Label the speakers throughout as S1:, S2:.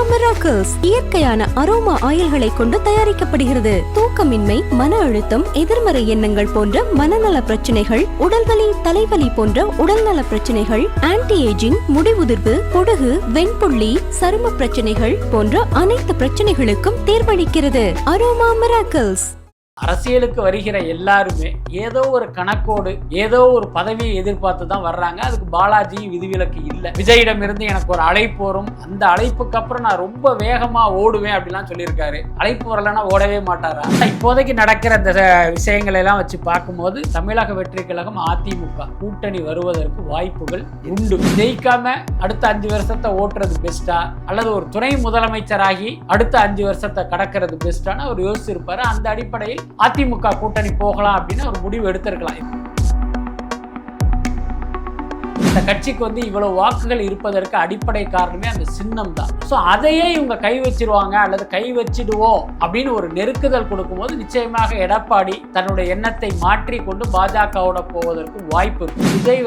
S1: Miracles இயற்கையான aroma ஆயில்களை கொண்டு தயாரிக்கப்படுகிறது. தூக்கமின்மை, மன அழுத்தம், எதிர்மறை எண்ணங்கள் போன்ற மனநல பிரச்சனைகள், உடல்வலி, தலைவலி போன்ற உடல்நல பிரச்சனைகள், ஆன்டி ஏஜிங், முடிவுதிர்வு, பொடுகு, வெண்புள்ளி, சரும பிரச்சனைகள் போன்ற அனைத்து பிரச்சனைகளுக்கும் தீர்வளிக்கிறது. Aroma miracles.
S2: அரசியலுக்கு வருகிற எல்லாருமே ஏதோ ஒரு கணக்கோடு ஏதோ ஒரு பதவியை எதிர்பார்த்து தான் வர்றாங்க. அதுக்கு பாலாஜியும் விதிவிலக்கு இல்லை. விஜயிடம் இருந்து எனக்கு ஒரு அழைப்பு வரும், அந்த அழைப்புக்கு அப்புறம் நான் ரொம்ப வேகமா ஓடுவேன் அப்படிலாம் சொல்லியிருக்காரு. அழைப்பு வரலன்னா ஓடவே மாட்டாரா? இப்போதைக்கு நடக்கிற இந்த விஷயங்களை எல்லாம் வச்சு பார்க்கும்போது தமிழக வெற்றி கழகம் அதிமுக கூட்டணி வருவதற்கு வாய்ப்புகள் உண்டு. ஜெயிக்காம அடுத்த 5 வருஷத்தை ஓட்டுறது பெஸ்டா, அல்லது ஒரு துணை முதலமைச்சராகி அடுத்த 5 வருஷத்தை கடக்கிறது பெஸ்டான்னு அவர் யோசிச்சிருப்பாரு. அந்த அடிப்படையில் அதிமுக கூட்டணி போகலாம் அப்படின்னு ஒரு முடிவு எடுத்திருக்கலாம். இந்த கட்சிக்கு இவ்வளவு வாக்குகள் இருப்பதற்கு அடிப்படை காரணமே அந்த சின்னம் தான். ஸோ அதையே இவங்க கை வச்சிருவாங்க அல்லது கை வச்சிடுவோம் அப்படின்னு ஒரு நெருக்குதல் கொடுக்கும்போது நிச்சயமாக எடப்பாடி தன்னுடைய எண்ணத்தை மாற்றி கொண்டு பாஜகவோட போவதற்கு வாய்ப்பு இருக்கு. விஜய்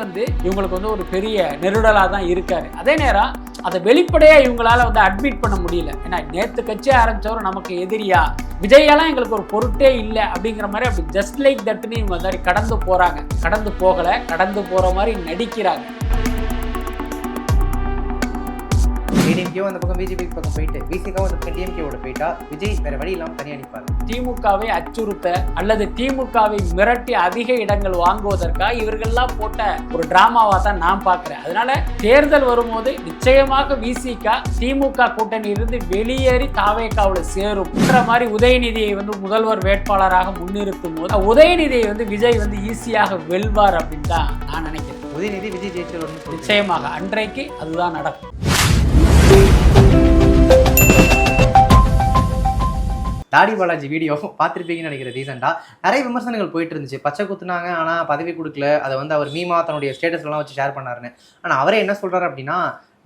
S2: இவங்களுக்கு ஒரு பெரிய நெருடலா தான் இருக்காரு. அதே நேரம் அதை வெளிப்படையா இவங்களால அட்மிட் பண்ண முடியல. ஏன்னா நேற்று கட்சி ஆரம்பிச்சவரும் நமக்கு எதிரியா, விஜயாலாம் எங்களுக்கு ஒரு பொருட்டே இல்லை அப்படிங்கிற மாதிரி அப்படி ஜஸ்ட் லைக் தட்னு இவங்க கடந்து போறாங்க. கடந்து போகல, கடந்து போற மாதிரி நடிக்கிறாங்க.
S3: டிஎம்கேவும் அந்த பக்கம் பிஜேபி பக்கம் போயிட்டு விசிகாவும் அந்த பக்கம் டிஎம்கேவோட போயிட்டா விஜய் வேற வழி இல்லாமல் தனியாக நிற்பார்.
S2: திமுகவை அச்சுறுத்த அல்லது திமுகவை மிரட்டி அதிக இடங்கள் வாங்குவதற்காக இவர்கள்லாம் போட்ட ஒரு டிராமாவா தான் நான் பார்க்கிறேன். அதனால தேர்தல் வரும்போது நிச்சயமாக விசிகா திமுக கூட்டணி இருந்து வெளியேறி தாவேகாவில் சேரும் மாதிரி உதயநிதியை முதல்வர் வேட்பாளராக முன்னிறுத்தும் போது உதயநிதியை விஜய் ஈஸியாக வெல்வார் அப்படின்னு தான் நான் நினைக்கிறேன்.
S3: உதயநிதி விஜய் ஜெயிச்சல்
S2: நிச்சயமாக அன்றைக்கு அதுதான் நடக்கும்.
S3: தாடி பாலாஜி வீடியோ பார்த்துருப்பீங்கன்னு நினைக்கிறேன். ரீசெண்டாக நிறைய விமர்சனங்கள் போயிட்டு இருந்துச்சு. பச்சை குத்துனாங்க, ஆனால் பதவி கொடுக்கல. அதை அவர் மீமா தன்னுடைய ஸ்டேட்டஸ்லாம் வச்சு ஷேர் பண்ணாருன்னு. ஆனால் அவரே என்ன சொல்கிறாரு அப்படின்னா,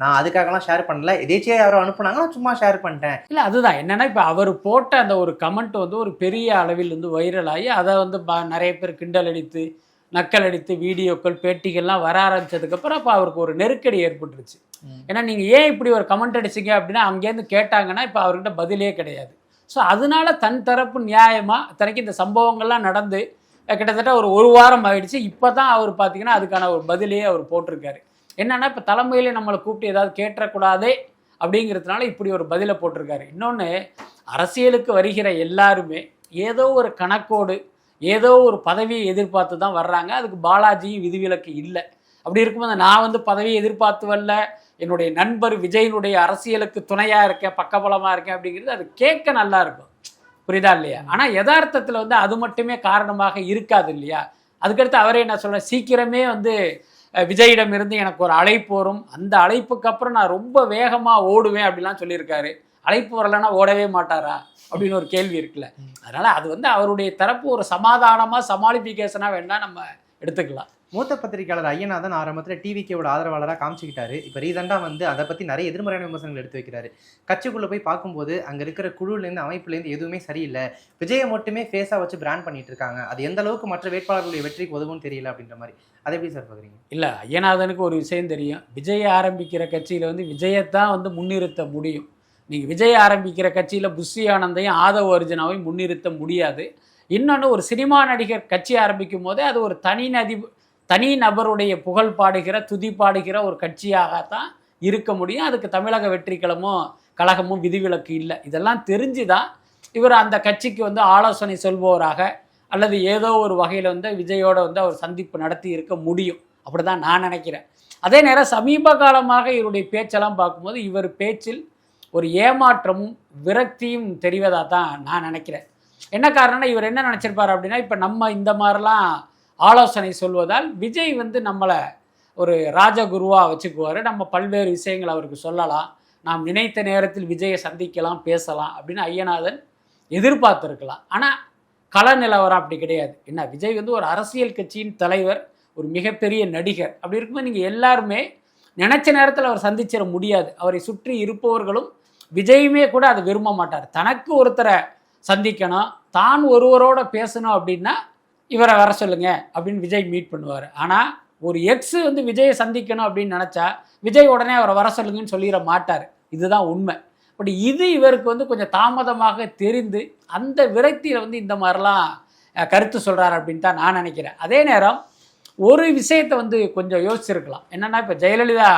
S3: நான் அதுக்காகலாம் ஷேர் பண்ணல, எதேச்சியாக யாரோ அனுப்புனாங்க, நான் சும்மா ஷேர் பண்ணிட்டேன்.
S2: இல்லை, அதுதான் என்னன்னா, இப்போ அவர் போட்ட அந்த ஒரு கமெண்ட் ஒரு பெரிய அளவில் வைரல் ஆகி அதை நிறைய பேர் கிண்டல் அடித்து நக்கல் அடித்து வீடியோக்கள் பேட்டிகள்லாம் வர ஆரம்பிச்சதுக்கப்புறம் அப்போ அவருக்கு ஒரு நெருக்கடி ஏற்பட்டுருச்சு. ஏன்னா நீங்கள் ஏன் இப்படி ஒரு கமெண்ட் அடிச்சிங்க அப்படின்னா அங்கேருந்து கேட்டாங்கன்னா இப்போ அவர்கிட்ட பதிலே கிடையாது. ஸோ அதனால தன் தரப்பு நியாயமாக தனக்கு இந்த சம்பவங்கள்லாம் நடந்து கிட்டத்தட்ட ஒரு வாரம் ஆகிடுச்சு. இப்போ தான் அவர் பார்த்தீங்கன்னா அதுக்கான ஒரு பதிலே அவர் போட்டிருக்காரு. என்னென்னா இப்போ தலைமையிலே நம்மளை கூப்பிட்டு ஏதாவது கேட்டக்கூடாதே அப்படிங்கிறதுனால இப்படி ஒரு பதிலை போட்டிருக்காரு. இன்னொன்று, அரசியலுக்கு வருகிற எல்லாருமே ஏதோ ஒரு கணக்கோடு ஏதோ ஒரு பதவியை எதிர்பார்த்து தான் வர்றாங்க. அதுக்கு பாலாஜியும் விதிவிலக்கு இல்லை. அப்படி இருக்கும்போது நான் பதவியை எதிர்பார்த்து வரல, என்னுடைய நண்பர் விஜயனுடைய அரசியலுக்கு துணையாக இருக்கேன், பக்கபலமாக இருக்கேன் அப்படிங்கிறது அது கேட்க நல்லா இருக்கும், புரியுதா இல்லையா? ஆனால் யதார்த்தத்தில் அது மட்டுமே காரணமாக இருக்காது இல்லையா? அதுக்கடுத்து அவரே என்ன சொல்கிறேன், சீக்கிரமே விஜயிடம் இருந்து எனக்கு ஒரு அழைப்பு வரும், அந்த அழைப்புக்கு அப்புறம் நான் ரொம்ப வேகமாக ஓடுவேன் அப்படிலாம் சொல்லியிருக்காரு. அழைப்பு வரலைன்னா ஓடவே மாட்டாரா அப்படின்னு ஒரு கேள்வி இருக்குல்ல. அதனால் அது அவருடைய தரப்பு ஒரு சமாதானமாக சமாளிஃபிகேஷனாக வேணால் நம்ம எடுத்துக்கலாம்.
S3: மூத்த பத்திரிகையாளர் ஐயநாதன் ஆரம்பத்தில் டிவிகேவோட ஆதரவாளராக காமிச்சிக்கிட்டாரு. இப்போ ரீசெண்டாக அதை பற்றி நிறைய எதிர்மறையான விமர்சனங்கள் எடுத்து வைக்கிறாரு. கட்சிக்குள்ளே போய் பார்க்கும்போது அங்கே இருக்கிற குழுலேருந்து அமைப்புலேருந்து எதுவுமே சரியில்லை, விஜயை மட்டுமே ஃபேஸாக வச்சு பிராண்ட் பண்ணிட்டு இருக்காங்க, அது எந்த அளவுக்கு மற்ற வேட்பாளர்களுடைய வெற்றிக்கு உதவும் தெரியல அப்படின்ற மாதிரி. அதை எப்படி சார் பார்க்குறீங்க?
S2: இல்லை, ஐயநாதனுக்கு ஒரு விஷயம் தெரியும். விஜய் ஆரம்பிக்கிற கட்சியில் விஜயத்தான் முன்னிறுத்த முடியும். நீங்கள் விஜய் ஆரம்பிக்கிற கட்சியில் புஷி ஆனந்தையும் ஆதவ் அர்ஜுனாவையும் முன்னிறுத்த முடியாது. இன்னொன்று, ஒரு சினிமா நடிகர் கட்சி ஆரம்பிக்கும் போதே அது ஒரு தனி நபருடைய புகழ் பாடுகிற துதி பாடுகிற ஒரு கட்சியாகத்தான் இருக்க முடியும். அதுக்கு தமிழக வெற்றி கழகமும் விதிவிலக்கு இல்லை. இதெல்லாம் தெரிஞ்சு தான் இவர் அந்த கட்சிக்கு ஆலோசனை சொல்பவராக அல்லது ஏதோ ஒரு வகையில் விஜயோட அவர் சந்திப்பு நடத்தி இருக்க முடியும். அப்படி தான் நான் நினைக்கிறேன். அதே நேரம் சமீப காலமாக இவருடைய பேச்செல்லாம் பார்க்கும்போது இவர் பேச்சில் ஒரு ஏமாற்றமும் விரக்தியும் தெரிவதாக தான் நான் நினைக்கிறேன். என்ன காரணம்னா, இவர் என்ன நினச்சிருப்பார் அப்படின்னா, இப்போ நம்ம இந்த மாதிரிலாம் ஆலோசனை சொல்வதால் விஜய் நம்மளை ஒரு ராஜகுருவாக வச்சுக்குவார், நம்ம பல்வேறு விஷயங்கள் அவருக்கு சொல்லலாம், நாம் நினைத்த நேரத்தில் விஜயை சந்திக்கலாம், பேசலாம் அப்படின்னு ஐயநாதன் எதிர்பார்த்துருக்கலாம். ஆனால் கள நிலவரம் அப்படி கிடையாது. என்ன, விஜய் ஒரு அரசியல் கட்சியின் தலைவர், ஒரு மிகப்பெரிய நடிகர். அப்படி இருக்கும்போது நீங்கள் எல்லாருமே நினச்ச நேரத்தில் அவர் சந்திச்சிட முடியாது. அவரை சுற்றி இருப்பவர்களும் விஜயுமே கூட அதை விரும்ப மாட்டார். தனக்கு ஒருத்தரை சந்திக்கணும், தான் ஒருவரோட பேசணும் அப்படின்னா இவரை வர சொல்லுங்க அப்படின்னு விஜய் மீட் பண்ணுவார். ஆனால் ஒரு எக்ஸ் விஜயை சந்திக்கணும் அப்படின்னு நினச்சா விஜய் உடனே அவரை வர சொல்லுங்கன்னு சொல்லிட மாட்டார். இதுதான் உண்மை. பட் இது இவருக்கு வந்து கொஞ்சம் தாமதமாக தெரிந்து அந்த விரக்தியில் வந்து இந்த மாதிரிலாம் கருத்து சொல்கிறார் அப்படின்னு தான் நான் நினைக்கிறேன். அதே நேரம் ஒரு விஷயத்தை வந்து கொஞ்சம் யோசிச்சிருக்கலாம். என்னென்னா இப்போ ஜெயலலிதா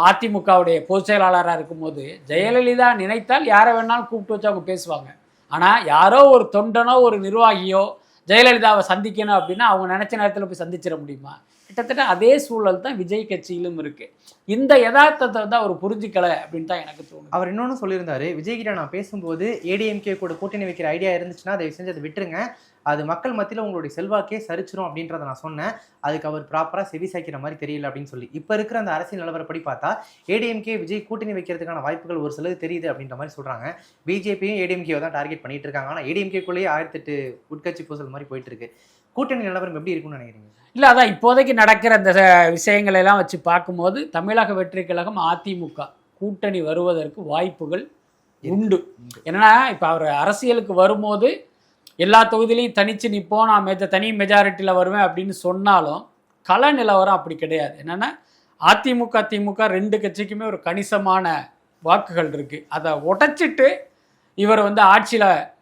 S2: அதிமுகவுடைய பொதுச் செயலாளராக இருக்கும்போது ஜெயலலிதா நினைத்தால் யாரை வேணாலும் கூப்பிட்டு வச்சு அவங்க பேசுவாங்க. ஆனால் யாரோ ஒரு தொண்டனோ ஒரு நிர்வாகியோ ஜெயலலிதாவை சந்திக்கணும் அப்படின்னா அவங்க நினச்ச நேரத்தில் போய் சந்திச்சிட முடியுமா? கிட்டத்தட்ட அதே சூழல் தான் விஜய் கட்சியிலும் இருக்குது. இந்த யதார்த்தத்தை வந்து அவர் புரிஞ்சிக்கலை அப்படின்னு தான் எனக்கு தோணும்.
S3: அவர் இன்னொன்று சொல்லியிருந்தாரு, விஜய்கிட்ட நான் பேசும்போது ஏடிஎம்கே கூட கூட்டணி வைக்கிற ஐடியா இருந்துச்சுன்னா அதை செஞ்சு அதை விட்டுருங்க, அது மக்கள் மத்தியில் உங்களுடைய செல்வாக்கே சரிச்சிரும் அப்படின்றத நான் சொன்னேன். அதுக்கு அவர் ப்ராப்பராக செவி சாய்க்கிற மாதிரி தெரியல அப்படின்னு சொல்லி இப்போ இருக்கிற அந்த அரசியல் நிலவரப்படி பார்த்தா ஏடிஎம்கே விஜய் கூட்டணி வைக்கிறதுக்கான வாய்ப்புகள் ஒரு சிலது தெரியுது அப்படின்ற மாதிரி சொல்கிறாங்க. பிஜேபியும் ஏடிஎம்கேவை தான் டார்கெட் பண்ணிட்டு இருக்காங்க. ஆனால் ஏடிஎம்கேக்குள்ளேயே 1008 உட்கட்சி பூசல் மாதிரி போயிட்டு இருக்கு. கூட்டணி நிலவரம் எப்படி இருக்குன்னு நினைக்கிறீங்க?
S2: இல்லை, அதான் இப்போதைக்கு நடக்கிற இந்த விஷயங்களை எல்லாம் வச்சு பார்க்கும்போது தமிழக வெற்றி கழகம் அதிமுக கூட்டணி வருவதற்கு வாய்ப்புகள் உண்டு. என்னன்னா இப்போ அவர் அரசியலுக்கு வரும்போது எல்லா தொகுதியிலையும் தனித்து நிற்போம், நான் தனி மெஜாரிட்டியில் வருவேன் அப்படின்னு சொன்னாலும் கள நிலவரம் அப்படி கிடையாது. என்னென்னா அதிமுக திமுக ரெண்டு கட்சிக்குமே ஒரு கணிசமான வாக்குகள் இருக்குது. அதை உடைச்சிட்டு இவர் வந்து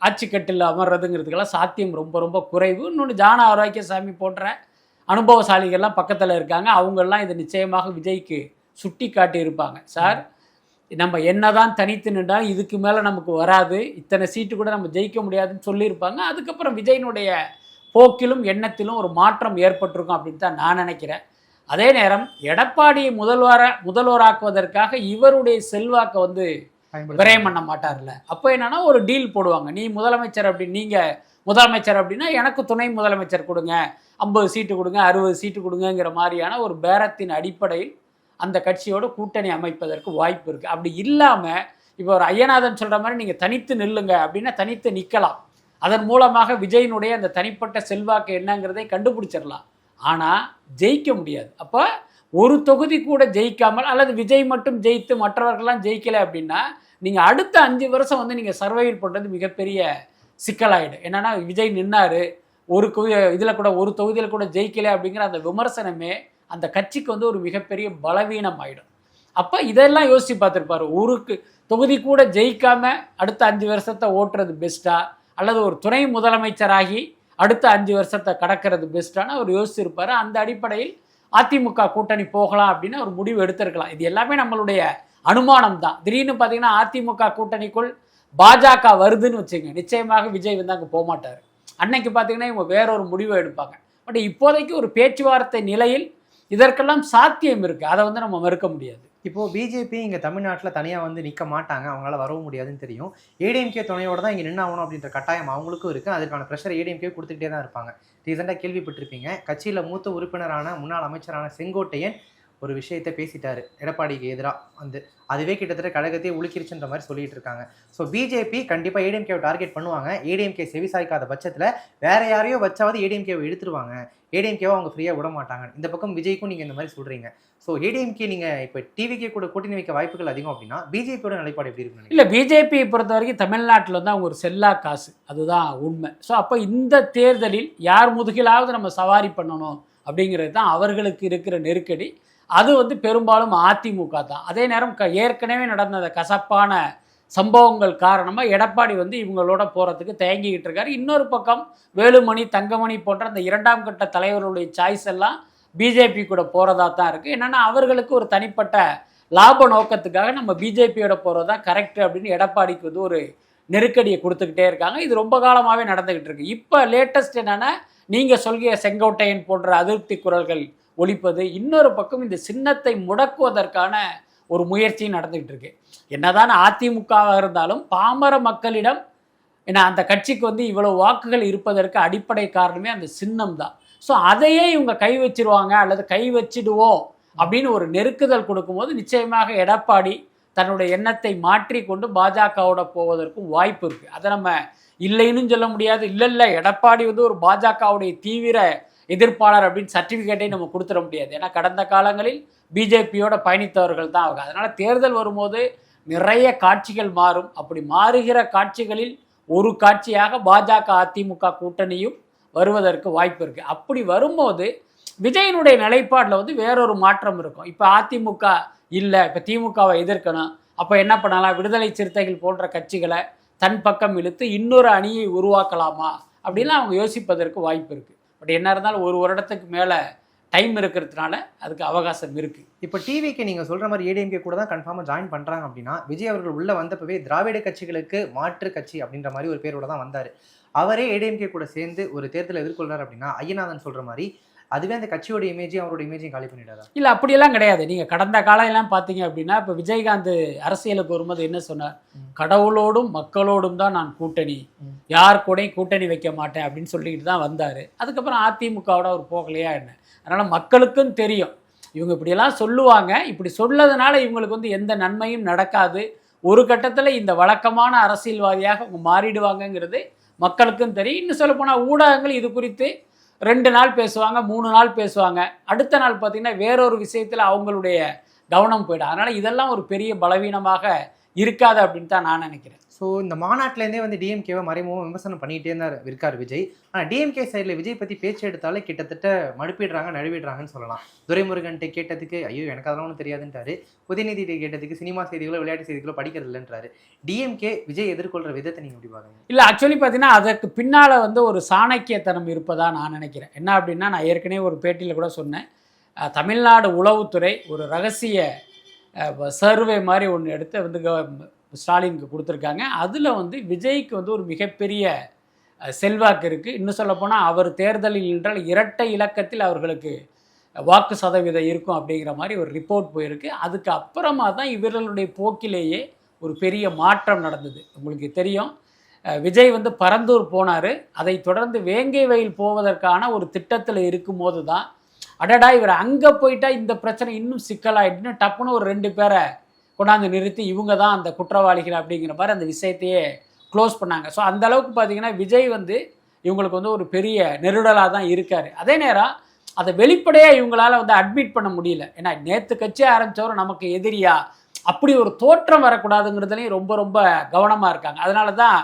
S2: ஆட்சி கட்டில் அமர்றதுங்கிறதுக்கெல்லாம் சாத்தியம் ரொம்ப ரொம்ப குறைவு. இன்னொன்று ஜான ஆரோக்கியசாமி போன்ற அனுபவசாலிகள்லாம் பக்கத்தில் இருக்காங்க. அவங்கெல்லாம் இதை நிச்சயமாக விஜய்க்கு சுட்டி காட்டி இருப்பாங்க. சார், நம்ம என்னதான் தனித்து நின்றால் இதுக்கு மேலே நமக்கு வராது, இத்தனை சீட்டு கூட நம்ம ஜெயிக்க முடியாதுன்னு சொல்லியிருப்பாங்க. அதுக்கப்புறம் விஜயினுடைய போக்கிலும் எண்ணத்திலும் ஒரு மாற்றம் ஏற்பட்டிருக்கும் அப்படின்னு தான் நான் நினைக்கிறேன். அதே நேரம் எடப்பாடியை முதல்வராக்குவதற்காக இவருடைய செல்வாக்கை வந்து விரயம் பண்ண மாட்டார்ல. அப்போ என்னன்னா ஒரு டீல் போடுவாங்க, நீ முதலமைச்சர் அப்படின்னு, நீங்கள் முதலமைச்சர் அப்படின்னா எனக்கு துணை முதலமைச்சர் கொடுங்க, 50 சீட்டு கொடுங்க, 60 சீட்டு கொடுங்கிற மாதிரியான ஒரு பேரத்தின் அடிப்படையில் அந்த கட்சியோட கூட்டணி அமைப்பதற்கு வாய்ப்பு இருக்குது. அப்படி இல்லாமல் இப்போ ஒரு ஐயநாதன் சொல்கிற மாதிரி நீங்கள் தனித்து நில்லுங்க அப்படின்னா தனித்து நிற்கலாம். அதன் மூலமாக விஜயினுடைய அந்த தனிப்பட்ட செல்வாக்கு என்னங்கிறதை கண்டுபிடிச்சிடலாம். ஆனால் ஜெயிக்க முடியாது. அப்போ ஒரு தொகுதி கூட ஜெயிக்காமல் அல்லது விஜய் மட்டும் ஜெயித்து மற்றவர்கள்லாம் ஜெயிக்கலை அப்படின்னா நீங்கள் அடுத்த 5 வருஷம் வந்து நீங்கள் சர்வைவ் பண்ணுறது மிகப்பெரிய சிக்கலாயிடும். என்னென்னா விஜய் நின்னார், ஒரு தொகுதியில் கூட ஜெயிக்கலை அப்படிங்கிற அந்த விமர்சனமே அந்த கட்சிக்கு வந்து ஒரு மிகப்பெரிய பலவீனம் ஆகிடும். அப்போ இதெல்லாம் யோசித்து பார்த்துருப்பாரு, ஊருக்கு தொகுதி கூட ஜெயிக்காமல் அடுத்த 5 வருஷத்தை ஓட்டுறது பெஸ்ட்டா அல்லது ஒரு துணை முதலமைச்சராகி அடுத்த 5 வருஷத்தை கடக்கிறது பெஸ்ட்டான அவர் யோசிச்சிருப்பார். அந்த அடிப்படையில் அதிமுக கூட்டணி போகலாம் அப்படின்னு ஒரு முடிவு எடுத்திருக்கலாம். இது எல்லாமே நம்மளுடைய அனுமானம் தான். திடீர்னு பார்த்தீங்கன்னா அதிமுக கூட்டணிக்குள் பாஜக வருதுன்னு வச்சுங்க, நிச்சயமாக விஜய் வந்து அங்கே போகமாட்டார். அன்னைக்கு பார்த்தீங்கன்னா இவங்க வேற ஒரு முடிவை எடுப்பாங்க. பட் இப்போதைக்கு ஒரு பேச்சுவார்த்தை நிலையில் இதற்கெல்லாம் சாத்தியம் இருக்குது, அதை வந்து நம்ம மறுக்க முடியாது.
S3: இப்போது பிஜேபி இங்கே தமிழ்நாட்டில் தனியாக வந்து நிற்க மாட்டாங்க, அவங்களால வரவும் முடியாதுன்னு தெரியும். ஏடிஎம்கே துணையோடு தான் இங்கே நின்று ஆகணும் அப்படின்ற கட்டாயம் அவங்களுக்கும் இருக்குது. அதுக்கான ப்ரெஷர் ஏடிஎம்கே கொடுத்துக்கிட்டே தான் இருப்பாங்க. ரீசெண்டாக கேள்விப்பட்டிருப்பீங்க, கட்சியில் மூத்த உறுப்பினரான முன்னாள் அமைச்சரான செங்கோட்டையன் ஒரு விஷயத்தை பேசிட்டாரு எடப்பாடிக்கு எதிராக வந்து, அதுவே கிட்டத்தட்ட கழகத்தையே உலுக்கிருச்சுன்ற மாதிரி சொல்லிட்டு இருக்காங்க. ஸோ பிஜேபி கண்டிப்பாக ஏடிஎம்கேவை டார்கெட் பண்ணுவாங்க. ஏடிஎம்கே செவிசாய்க்காத பட்சத்தில் வேற யாரையோ வச்சாவது ஏடிஎம்கேவை எடுத்துருவாங்க, ஏடிஎம்கேவை அவங்க ஃப்ரீயாக விட மாட்டாங்க. இந்த பக்கம் விஜய்க்கும் நீங்கள் இந்த மாதிரி சொல்கிறீங்க. ஸோ ஏடிஎம்கே நீங்கள் இப்போ டிவிகே கூட கூட்டணி வைக்க வாய்ப்புகள் அதிகம் அப்படின்னா பிஜேபியோட நிலைப்பாடு எப்படி இருக்குன்னு?
S2: இல்லை, பிஜேபி பொறுத்த வரைக்கும் தமிழ்நாட்டில் வந்து அவங்க ஒரு செல்லா காசு, அதுதான் உண்மை. ஸோ அப்போ இந்த தேர்தலில் யார் முதுகிலாவது நம்ம சவாரி பண்ணணும் அப்படிங்கிறது தான் அவர்களுக்கு இருக்கிற நெருக்கடி. அது வந்து பெரும்பாலும் அதிமுக தான். அதே நேரம் ஏற்கனவே நடந்த அந்த கசப்பான சம்பவங்கள் காரணமாக எடப்பாடி வந்து இவங்களோட போகிறதுக்கு தயங்கிக்கிட்டு இருக்காரு. இன்னொரு பக்கம் வேலுமணி, தங்கமணி போன்ற அந்த 2ஆம் கட்ட தலைவர்களுடைய சாய்ஸ் எல்லாம் பிஜேபி கூட போகிறதா தான் இருக்குது. என்னென்னா அவர்களுக்கு ஒரு தனிப்பட்ட லாப நோக்கத்துக்காக நம்ம பிஜேபியோட போகிறது தான் கரெக்டு அப்படின்னு எடப்பாடிக்கு வந்து ஒரு நெருக்கடியை கொடுத்துக்கிட்டே இருக்காங்க. இது ரொம்ப காலமாகவே நடந்துக்கிட்டு இருக்கு. இப்போ லேட்டஸ்ட் என்னென்னா நீங்கள் சொல்கிற செங்கோட்டையன் போன்ற அதிருப்தி குரல்கள் ஒழிப்பது, இன்னொரு பக்கம் இந்த சின்னத்தை முடக்குவதற்கான ஒரு முயற்சியும் நடந்துகிட்டு இருக்கு. என்னதான் அதிமுகவாக இருந்தாலும் பாமர மக்களிடம் அந்த கட்சிக்கு வந்து இவ்வளவு வாக்குகள் இருப்பதற்கு அடிப்படை காரணமே அந்த சின்னம் தான். ஸோ அதையே இவங்க கை வச்சிருவாங்க அல்லது கை வச்சிடுவோம் அப்படின்னு ஒரு நெருக்குதல் கொடுக்கும்போது நிச்சயமாக எடப்பாடி தன்னுடைய எண்ணத்தை மாற்றி கொண்டு பாஜகவோட போவதற்கும் வாய்ப்பு இருக்குது. அதை நம்ம இல்லைன்னு சொல்ல முடியாது. இல்லை எடப்பாடி வந்து ஒரு பாஜகவுடைய தீவிர எதிர்ப்பாளர் அப்படின்னு சர்டிஃபிகேட்டை நம்ம கொடுத்துட முடியாது. ஏன்னா கடந்த காலங்களில் பிஜேபியோட பயணித்தவர்கள் தான் அவங்க. அதனால் தேர்தல் வரும்போது நிறைய காட்சிகள் மாறும். அப்படி மாறுகிற காட்சிகளில் ஒரு காட்சியாக பாஜக அதிமுக கூட்டணியும் வருவதற்கு வாய்ப்பு இருக்குது. அப்படி வரும்போது விஜயனுடைய நிலைப்பாடில் வந்து வேறொரு மாற்றம் இருக்கும். இப்போ அதிமுக இல்லை, இப்போ திமுகவை எதிர்க்கணும், அப்போ என்ன பண்ணலாம், விடுதலை சிறுத்தைகள் போன்ற கட்சிகளை தன் பக்கம் இழுத்து இன்னொரு அணியை உருவாக்கலாமா அப்படின்லாம் அவங்க யோசிப்பதற்கு வாய்ப்பு இருக்குது. பட் என்ன இருந்தாலும் ஒரு வருடத்துக்கு மேலே டைம் இருக்கிறதுனால அதுக்கு அவகாசம் இருக்குது.
S3: இப்போ டிவிக்கு நீங்கள் சொல்கிற மாதிரி ஏடிஎம்கே கூட தான் கன்ஃபார்மாக ஜாயின் பண்ணுறாங்க அப்படின்னா, விஜய் அவர்கள் உள்ளே வந்தப்பவே திராவிட கட்சிகளுக்கு மாற்று கட்சி அப்படின்ற மாதிரி ஒரு பேரோட தான் வந்தார். அவரே ஏடிஎம்கே கூட சேர்ந்து ஒரு தேர்தலை எதிர்கொள்கிறார் அப்படின்னா, ஐயநாதன் சொல்கிற மாதிரி அதுவே அந்த கட்சியோட இமேஜையும் அவரோட இமேஜையும் காலி பண்ணிடாதா?
S2: இல்லை, அப்படியெல்லாம் கிடையாது. நீங்கள் கடந்த காலையெல்லாம் பார்த்தீங்க அப்படின்னா, இப்போ விஜயகாந்த் அரசியலுக்கு வரும்போது என்ன சொன்னார், கடவுளோடும் மக்களோடும் தான் நான் கூட்டணி, யார் கூடயும் கூட்டணி வைக்க மாட்டேன் அப்படின்னு சொல்லிட்டு தான் வந்தார். அதுக்கப்புறம் அதிமுகவோட அவர் போகலையா என்ன. அதனால் மக்களுக்கும் தெரியும் இவங்க இப்படியெல்லாம் சொல்லுவாங்க, இப்படி சொல்லதுனால இவங்களுக்கு வந்து எந்த நன்மையும் நடக்காது, ஒரு கட்டத்தில் இந்த வழக்கமான அரசியல்வாதியாக அவங்க மாறிடுவாங்கங்கிறது மக்களுக்கும் தெரியும். இன்னும் சொல்லப்போனால் ஊடகங்கள் இது குறித்து 2 நாள் பேசுவாங்க, 3 நாள் பேசுவாங்க, அடுத்த நாள் பார்த்திங்கன்னா வேறொரு விஷயத்தில் அவங்களுடைய கவனம் போயிடும். அதனால் இதெல்லாம் ஒரு பெரிய பலவீனமாக இருக்காது அப்படின்னு தான் நான் நினைக்கிறேன்.
S3: ஸோ இந்த மாநாட்டிலேருந்தே வந்து டிஎம்கேவை மறைமுகம் விமர்சனம் பண்ணிகிட்டே தான் இருக்கார் விஜய். ஆனால் டிஎம்கே சைடில் விஜய் பற்றி பேச்சு எடுத்தாலே கிட்டத்தட்ட மடுப்பிடுறாங்க, நழுவிடுறாங்கன்னு சொல்லலாம். துரைமுருகன்ட்டு கேட்டதுக்கு ஐயோ எனக்கு அதெல்லாம் ஒன்றும் தெரியாதுன்றாரு. உதயநிதியை கேட்டதுக்கு சினிமா செய்திகளோ விளையாட்டு செய்திகளோ படிக்கிறது இல்லைன்றாரு. டிஎம்கே விஜய் எதிர்கொள்கிற விதத்தை நீங்கள் எப்படி பார்க்குறீங்க?
S2: இல்லை, ஆக்சுவலி பார்த்தீங்கன்னா அதற்கு பின்னால் வந்து ஒரு சாணக்கியத்தனம் இருப்பதாக நான் நினைக்கிறேன். என்ன அப்படின்னா, நான் ஏற்கனவே ஒரு பேட்டியில் கூட சொன்னேன், தமிழ்நாடு உளவுத்துறை ஒரு ரகசிய சர்வே மாதிரி ஒன்று எடுத்து வந்து ஸ்டாலினுக்கு கொடுத்துருக்காங்க. அதில் வந்து விஜய்க்கு வந்து ஒரு மிகப்பெரிய செல்வாக்கு இருக்குது. இன்னும் சொல்லப்போனால் அவர் தேர்தலில் என்றால் 2 இலக்கத்தில் அவர்களுக்கு வாக்கு சதவீதம் இருக்கும் அப்படிங்கிற மாதிரி ஒரு ரிப்போர்ட் போயிருக்கு. அதுக்கு அப்புறமா தான் இவர்களுடைய போக்கிலேயே ஒரு பெரிய மாற்றம் நடந்தது. உங்களுக்கு தெரியும், விஜய் வந்து பரந்தூர் போனார், அதை தொடர்ந்து வேங்கை வயல் போவதற்கான ஒரு திட்டத்தில் இருக்கும்போது தான் அடடா இவர் அங்கே போயிட்டா இந்த பிரச்சனை இன்னும் சிக்கலாயிட்டுன்னு டப்புன்னு ஒரு 2 பேரை கொண்டாந்து நிறுத்தி இவங்க தான் அந்த குற்றவாளிகள் அப்படிங்கிற மாதிரி அந்த விஷயத்தையே க்ளோஸ் பண்ணாங்க. ஸோ அந்த அளவுக்கு பார்த்தீங்கன்னா விஜய் வந்து இவங்களுக்கு வந்து ஒரு பெரிய நெருடலாக தான் இருக்கார். அதே நேரம் அதை வெளிப்படையாக இவங்களால் வந்து அட்மிட் பண்ண முடியல. ஏன்னா நேற்று கட்சி ஆரம்பித்தவரும் நமக்கு எதிரியா அப்படி ஒரு தோற்றம் வரக்கூடாதுங்கிறதுலையும் ரொம்ப ரொம்ப கவனமாக இருக்காங்க. அதனால தான்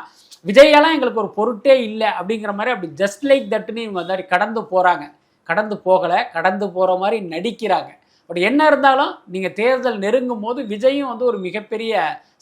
S2: விஜயெல்லாம் எங்களுக்கு ஒரு பொருட்டே இல்லை அப்படிங்கிற மாதிரி அப்படி ஜஸ்ட் லைக் தட்டுன்னு இவங்க வந்து கடந்து போகிறாங்க. கடந்து போகலை, கடந்து போகிற மாதிரி நடிக்கிறாங்க. பட் என்ன இருந்தாலும் நீங்கள் தேர்தல் நெருங்கும் போது விஜயும் வந்து ஒரு மிகப்பெரிய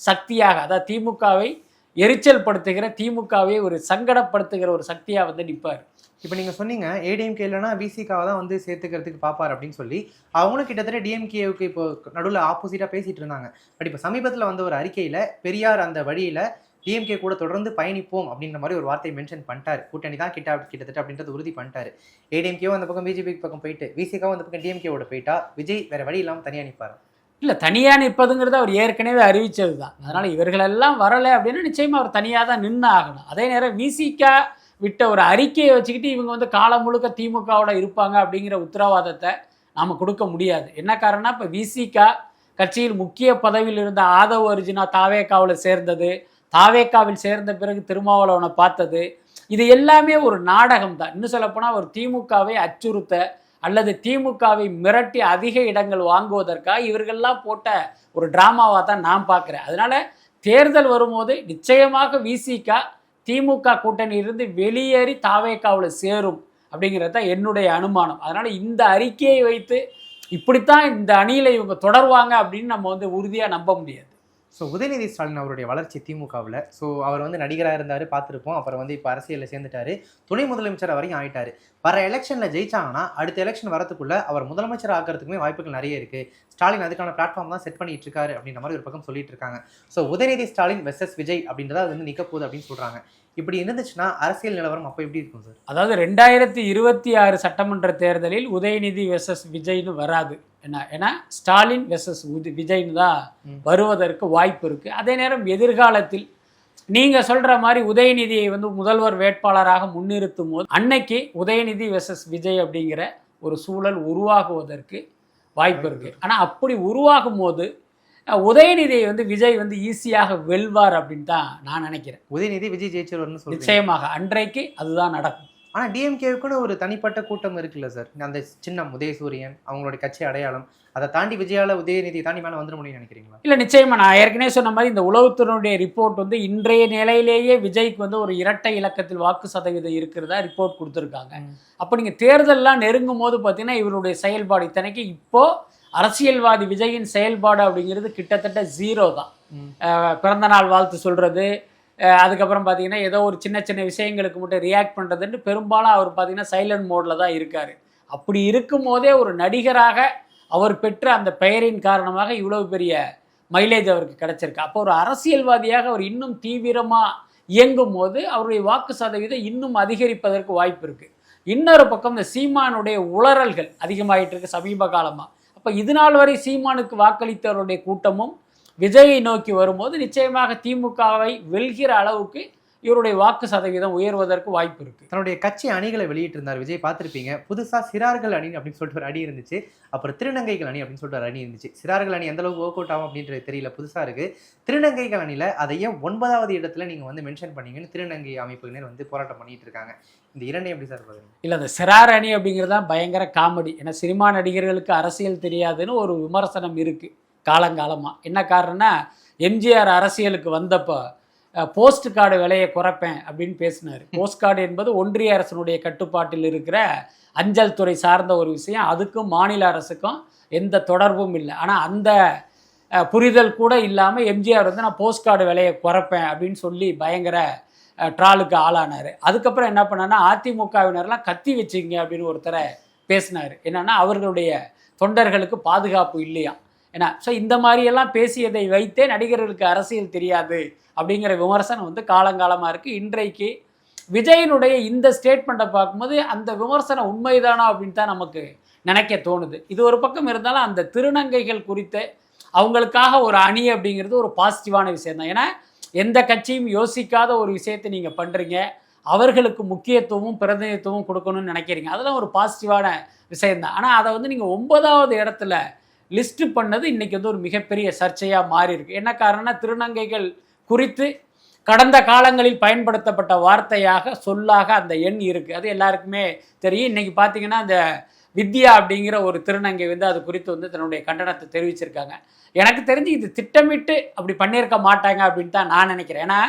S2: சக்தியாக, அதாவது திமுகவை எரிச்சல் படுத்துகிற, திமுகவை ஒரு சங்கடப்படுத்துகிற ஒரு சக்தியாக வந்து நிற்பார்.
S3: இப்போ நீங்கள் சொன்னீங்க ஏடிஎம்கே இல்லைனா விசிகாவை தான் வந்து சேர்த்துக்கிறதுக்கு பார்ப்பார் அப்படின்னு சொல்லி. அவங்களும் கிட்டத்தட்ட டிஎம்கேவுக்கு இப்போ நடுவில் ஆப்போசிட்டாக பேசிகிட்டு இருந்தாங்க. பட் இப்போ சமீபத்தில் வந்த ஒரு அறிக்கையில் பெரியார் அந்த வழியில் டிஎம்கே கூட தொடர்ந்து பயணிப்போம் அப்படின்ற மாதிரி ஒரு வார்த்தையை மென்ஷன் பண்ணிட்டார். கூட்டணி தான் கிட்டத்தட்ட அப்படின்றது உறுதி பண்ணிட்டார். ஏடிஎம்கேவும் அந்த பக்கம் பிஜேபி பக்கம் போயிட்டு விசிகாவும் அந்த பக்கம் டிஎம்கேவோட போயிட்டா விஜய் வேறு வழி இல்லாமல் தனியாக நிற்பார்.
S2: இல்லை, தனியாக நிற்பதுங்கிறது அவர் ஏற்கனவே அறிவித்தது தான். அதனால் இவர்களெல்லாம் வரலை அப்படின்னா நிச்சயமாக அவர் தனியாக தான் நின்று ஆகணும். அதே நேரம் விசிகா விட்ட ஒரு அறிக்கையை வச்சுக்கிட்டு இவங்க வந்து காலம் முழுக்க திமுகவோட இருப்பாங்க அப்படிங்கிற உத்தரவாதத்தை நாம் கொடுக்க முடியாது. என்ன காரணம்னா, இப்போ விசிகா கட்சியில் முக்கிய பதவியில் இருந்த ஆதவ் அர்ஜுனா தாவேகாவில் சேர்ந்தது, தாவேகாவில் சேர்ந்த பிறகு திருமாவளவனை பார்த்தது, இது எல்லாமே ஒரு நாடகம் தான். இன்னும் சொல்லப்போனால் ஒரு திமுகவை அச்சுறுத்த அல்லது திமுகவை மிரட்டி அதிக இடங்கள் வாங்குவதற்காக இவர்கள்லாம் போட்ட ஒரு ட்ராமாவாக தான் நான் பார்க்குறேன். அதனால் தேர்தல் வரும்போது நிச்சயமாக விசிகா திமுக கூட்டணியிலிருந்து வெளியேறி தாவேகாவில் சேரும் அப்படிங்கிறது தான் என்னுடைய அனுமானம். அதனால் இந்த அறிக்கையை வைத்து இப்படித்தான் இந்த அணியில் இவங்க தொடர்வாங்க அப்படின்னு நம்ம வந்து உறுதியாக நம்ப முடியாது.
S3: ஸோ உதயநிதி ஸ்டாலின் அவருடைய வளர்ச்சி திமுகவில், ஸோ அவர் வந்து நடிகராக இருந்தார், பார்த்துருப்போம். அப்புறம் வந்து இப்போ அரசியலில் சேர்ந்துட்டார், துணை முதலமைச்சர் வரைக்கும் ஆகிட்டார். வர எலெக்ஷனில் ஜெயிச்சாங்கன்னா அடுத்த எலெக்ஷன் வரதுக்குள்ளே அவர் முதலமைச்சர் ஆகிறதுக்குமே வாய்ப்புகள் நிறைய இருக்குது. ஸ்டாலின் அதுக்கான பிளாட்ஃபார்ம் தான் செட் பண்ணிட்டு இருக்காரு அப்படின்ற மாதிரி ஒரு பக்கம் சொல்லிட்டு இருக்காங்க. ஸோ உதயநிதி ஸ்டாலின் வெர்சஸ் விஜய் அப்படின்றத அது வந்து நிற்க போகுது அப்படின்னு சொல்கிறாங்க. இப்படி இருந்துச்சுன்னா அரசியல் நிலவரம் அப்போ எப்படி இருக்கும் சார்?
S2: அதாவது 2026 சட்டமன்ற தேர்தலில் உதயநிதி வெர்சஸ் விஜய்னு வராது. ஏன்னா ஸ்டாலின் வெர்சஸ் விஜய்னு தான் வருவதற்கு வாய்ப்பு இருக்குது. அதே நேரம் எதிர்காலத்தில் நீங்கள் சொல்கிற மாதிரி உதயநிதியை வந்து முதல்வர் வேட்பாளராக முன்னிறுத்தும் போது அன்னைக்கு உதயநிதி வெர்சஸ் விஜய் அப்படிங்கிற ஒரு சூழல் உருவாகுவதற்கு வாய்ப்பு இருக்குது. ஆனால் அப்படி உருவாகும் போது உதயநிதியை வந்து விஜய் வந்து ஈஸியாக வெல்வார் அப்படின்னு தான் நான் நினைக்கிறேன்.
S3: உதயநிதி விஜய் ஜெயிச்சிருவார்னு சொல்லி
S2: நிச்சயமாக அன்றைக்கு அதுதான் நடக்கும்.
S3: ஆனால் டிஎம்கேவுக்குன்னு ஒரு தனிப்பட்ட கூட்டம் இருக்குல்ல சார், அந்த சின்னம் உதயசூரியன் அவங்களுடைய கட்சி அடையாளம், அதை தாண்டி விஜயால உதயநிதி தாண்டி மேலே வந்துட முடியும்னு நினைக்கிறீங்களா?
S2: இல்லை, நிச்சயமாக. நான் ஏற்கனவே சொன்ன மாதிரி இந்த உளவுத்துறையுடைய ரிப்போர்ட் வந்து இன்றைய நிலையிலேயே விஜய்க்கு வந்து ஒரு 2 இலக்கத்தில் வாக்கு சதவீதம் இருக்கிறதா ரிப்போர்ட் கொடுத்துருக்காங்க. அப்போ நீங்கள் தேர்தலெலாம் நெருங்கும் போது பார்த்தீங்கன்னா இவருடைய செயல்பாடு இத்தனைக்கு இப்போது அரசியல்வாதி விஜயின் செயல்பாடு அப்படிங்கிறது கிட்டத்தட்ட 0 தான். பிறந்தநாள் வாழ்த்து சொல்கிறது, அதுக்கப்புறம் பார்த்தீங்கன்னா ஏதோ ஒரு சின்ன சின்ன விஷயங்களுக்கு மட்டும் ரியாக்ட் பண்ணுறதுன்னு பெரும்பாலும் அவர் பார்த்தீங்கன்னா சைலண்ட் மோடில் தான் இருக்கார். அப்படி இருக்கும் போதே ஒரு நடிகராக அவர் பெற்ற அந்த பெயரின் காரணமாக இவ்வளவு பெரிய மைலேஜ் அவருக்கு கிடைச்சிருக்கு. அப்போ ஒரு அரசியல்வாதியாக அவர் இன்னும் தீவிரமாக இயங்கும் போது அவருடைய வாக்கு சதவீதம் இன்னும் அதிகரிப்பதற்கு வாய்ப்பு இருக்குது. இன்னொரு பக்கம் இந்த சீமானுடைய உளறல்கள் அதிகமாகிட்டு இருக்கு சமீப காலமாக. அப்போ இது நாள் வரை சீமானுக்கு வாக்களித்தவருடைய கூட்டமும் விஜயை நோக்கி வரும்போது நிச்சயமாக திமுகவை வெல்கிற அளவுக்கு இவருடைய வாக்கு சதவீதம் உயர்வதற்கு வாய்ப்பு இருக்கு.
S3: தன்னுடைய கட்சி அணிகளை வெளியிட்டு இருந்தார் விஜய், பார்த்துருப்பீங்க. புதுசா சிறார்கள் அணி அப்படின்னு சொல்லிட்டு ஒரு அணி இருந்துச்சு, அப்புறம் திருநங்கைகள் அணி அப்படின்னு சொல்லிட்டு ஒரு அணி இருந்துச்சு. சிறார்கள் அணி எந்த அளவுக்கு ஒர்க் அவுட் ஆகும் அப்படின்றது தெரியல, புதுசா இருக்கு. திருநங்கைகள் அணியில அதையே 9வது இடத்துல நீங்க வந்து மென்ஷன் பண்ணீங்கன்னு திருநங்கை அமைப்புகள் வந்து போராட்டம் பண்ணிட்டு இருக்காங்க. இந்த இரண்டையும் எப்படி சார் பாருங்க?
S2: இல்லை, அந்த சிறார் அணி அப்படிங்கிறது தான் பயங்கர காமெடி. ஏன்னா சினிமா நடிகர்களுக்கு அரசியல் தெரியாதுன்னு ஒரு விமர்சனம் இருக்கு காலங்காலமாக. என்ன காரணம்னா, எம்ஜிஆர் அரசியலுக்கு வந்தப்போ போஸ்ட் கார்டு விலையை குறைப்பேன் அப்படின்னு பேசினார். போஸ்ட் கார்டு என்பது ஒன்றிய அரசினுடைய கட்டுப்பாட்டில் இருக்கிற அஞ்சல் துறை சார்ந்த ஒரு விஷயம். அதுக்கும் மாநில அரசுக்கும் எந்த தொடர்பும் இல்லை. ஆனால் அந்த புரிதல் கூட இல்லாமல் எம்ஜிஆர் வந்து நான் போஸ்ட் கார்டு விலையை குறைப்பேன் அப்படின்னு சொல்லி பயங்கர ட்ராலுக்கு ஆளானார். அதுக்கப்புறம் என்ன பண்ணான்னா, அதிமுகவினர்லாம் கத்தி வச்சுங்க அப்படின்னு ஒருத்தரை பேசினார். என்னென்னா அவர்களுடைய தொண்டர்களுக்கு பாதுகாப்பு இல்லையா. ஏன்னா ஸோ இந்த மாதிரியெல்லாம் பேசியதை வைத்தே நடிகர்களுக்கு அரசியல் தெரியாது அப்படிங்கிற விமர்சனம் வந்து காலங்காலமாக இருக்குது. இன்றைக்கு விஜயனுடைய இந்த ஸ்டேட்மெண்ட்டை பார்க்கும்போது அந்த விமர்சனம் உண்மைதானா அப்படின்னு தான் நமக்கு நினைக்க தோணுது. இது ஒரு பக்கம் இருந்தாலும் அந்த திருநங்கைகள் குறித்து அவங்களுக்காக ஒரு அணி அப்படிங்கிறது ஒரு பாசிட்டிவான விஷயம் தான். ஏன்னா எந்த கட்சியும் யோசிக்காத ஒரு விஷயத்தை நீங்கள் பண்ணுறீங்க, அவர்களுக்கு முக்கியத்துவமும் பிரதிநிதித்துவமும் கொடுக்கணும்னு நினைக்கிறீங்க, அதெல்லாம் ஒரு பாசிட்டிவான விஷயந்தான். ஆனால் அதை வந்து நீங்கள் 9வது இடத்துல லிஸ்ட்டு பண்ணது இன்றைக்கி வந்து ஒரு மிகப்பெரிய சர்ச்சையாக மாறி இருக்கு. என்ன காரணம்னா, திருநங்கைகள் குறித்து கடந்த காலங்களில் பயன்படுத்தப்பட்ட வார்த்தையாக சொல்லாக அந்த எண் இருக்குது. அது எல்லாருக்குமே தெரியும். இன்றைக்கி பார்த்தீங்கன்னா அந்த வித்யா அப்படிங்கிற ஒரு திருநங்கை வந்து அது குறித்து வந்து தன்னுடைய கண்டனத்தை தெரிவிச்சிருக்காங்க. எனக்கு தெரிஞ்சு இது திட்டமிட்டு அப்படி பண்ணியிருக்க மாட்டாங்க அப்படின்னு தான் நான் நினைக்கிறேன். ஏன்னா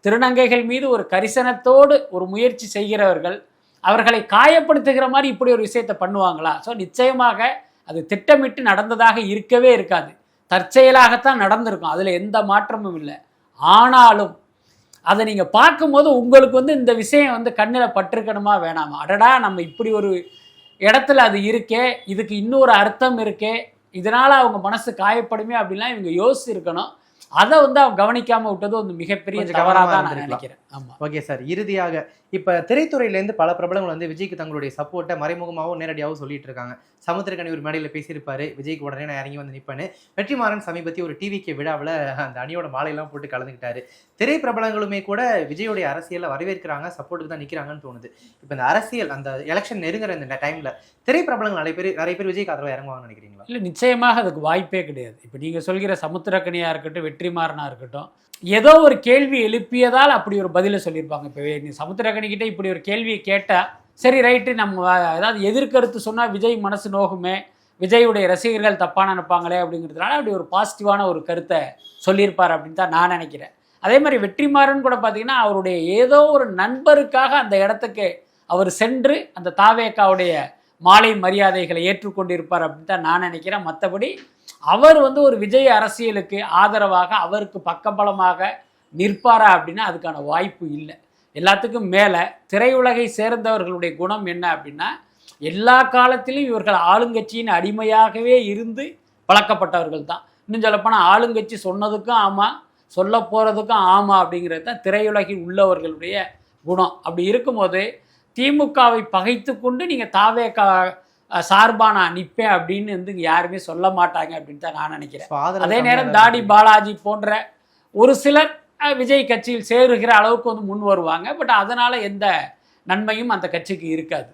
S2: திருநங்கைகள் மீது ஒரு கரிசனத்தோடு ஒரு முயற்சி செய்கிறவர்கள் அவர்களை காயப்படுத்துகிற மாதிரி இப்படி ஒரு விஷயத்தை பண்ணுவாங்களா? ஸோ நிச்சயமாக அது திட்டமிட்டு நடந்ததாக இருக்கவே இருக்காது, தற்செயலாகத்தான் நடந்திருக்கும், அதில் எந்த மாற்றமும் இல்லை. ஆனாலும் அதை நீங்கள் பார்க்கும்போது உங்களுக்கு வந்து இந்த விஷயம் வந்து கண்ணில் பட்டிருக்கணுமா வேணாமா? அடடா, நம்ம இப்படி ஒரு இடத்துல அது இருக்கே, இதுக்கு இன்னொரு அர்த்தம் இருக்கே, இதனால் அவங்க மனசு காயப்படுமே அப்படின்லாம் இவங்க யோசிச்சிருக்கணும். அதை வந்து அவங்க கவனிக்காமல் விட்டது ஒரு மிகப்பெரிய தவறாக தான் நான் நினைக்கிறேன். ஆமாம்,
S3: ஓகே சார். இறுதியாக இப்போ திரைத்துறையிலேருந்து பல பிரபலங்கள் வந்து விஜய்க்கு தங்களுடைய சப்போர்ட்டை மறைமுகமாகவும் நேரடியாகவும் சொல்லிட்டு இருக்காங்க. சமுத்திரக்கனி ஒரு மேடையில் பேசியிருப்பாரு, விஜய்க்கு உடனே நான் இறங்கி வந்து நிற்பேன்னு. வெற்றிமாறன் சமீபத்திய ஒரு டிவிக்கு விழாவில் அந்த அணியோட மாலையெல்லாம் போட்டு கலந்துக்கிட்டாரு. திரை பிரபலங்களுமே கூட விஜயோடைய அரசியலை வரவேற்கிறாங்க, சப்போர்ட்டுக்கு தான் நிற்கிறாங்கன்னு தோணுது. இப்போ இந்த அரசியல் அந்த எலெக்ஷன் நெருங்குற இந்த டைமில் திரை பிரபலங்கள் நிறைய பேர் விஜய்க்கு ஆதரவாக இறங்குவாங்கன்னு நினைக்கிறீங்களா?
S2: இல்லை, நிச்சயமாக அதுக்கு வாய்ப்பே கிடையாது. இப்போ நீங்கள் சொல்கிற சமுத்திரக்கனியாக இருக்கட்டும், வெற்றிமாறனாக இருக்கட்டும், ஏதோ ஒரு கேள்வி எழுப்பியதால் அப்படி ஒரு பதிலை சொல்லியிருப்பாங்க. இப்போ நீ சமுத்திரக்கனிக்கிட்ட இப்படி ஒரு கேள்வியை கேட்டால் சரி ரைட்டு, நம்ம ஏதாவது எதிர்கருத்து சொன்னால் விஜய் மனசு நோகுமே, விஜயுடைய ரசிகர்கள் தப்பாக நினைப்பாங்களே அப்படிங்கிறதுனால அப்படி ஒரு பாசிட்டிவான ஒரு கருத்தை சொல்லியிருப்பார் அப்படின்னு தான் நான் நினைக்கிறேன். அதே மாதிரி வெற்றிமாறன் கூட பார்த்தீங்கன்னா அவருடைய ஏதோ ஒரு நண்பருக்காக அந்த இடத்துக்கு அவர் சென்று அந்த தாவேக்காவுடைய மாலை மரியாதைகளை ஏற்றுக்கொண்டிருப்பார் அப்படின்னு தான் நான் நினைக்கிறேன். மற்றபடி அவர் வந்து ஒரு விஜய் அரசியலுக்கு ஆதரவாக அவருக்கு பக்கபலமாக நிற்பாரா அப்படின்னா அதுக்கான வாய்ப்பு இல்லை. எல்லாத்துக்கும் மேலே திரையுலகை சேர்ந்தவர்களுடைய குணம் என்ன அப்படின்னா, எல்லா காலத்திலும் இவர்கள் ஆளுங்கட்சியின் அடிமையாகவே இருந்து பழக்கப்பட்டவர்கள் தான். இன்னும் சொல்லப்போனால் ஆளுங்கட்சி சொன்னதுக்கும் ஆமாம், சொல்ல போகிறதுக்கும் ஆமாம் அப்படிங்கிறது தான் திரையுலகில் உள்ளவர்களுடைய குணம். அப்படி இருக்கும்போது திமுகவை பகைத்து கொண்டு நீங்கள் தாவேக்கா சார்பா நான் நிற்பேன் அப்படின்னு வந்து யாருமே சொல்ல மாட்டாங்க அப்படின்னு தான் நான் நினைக்கிறேன். அதே நேரம் தாடி பாலாஜி போன்ற ஒரு சிலர் விஜய் கட்சியில் சேருகிற அளவுக்கு வந்து முன் வருவாங்க. பட் அதனால் எந்த நன்மையும் அந்த கட்சிக்கு இருக்காது.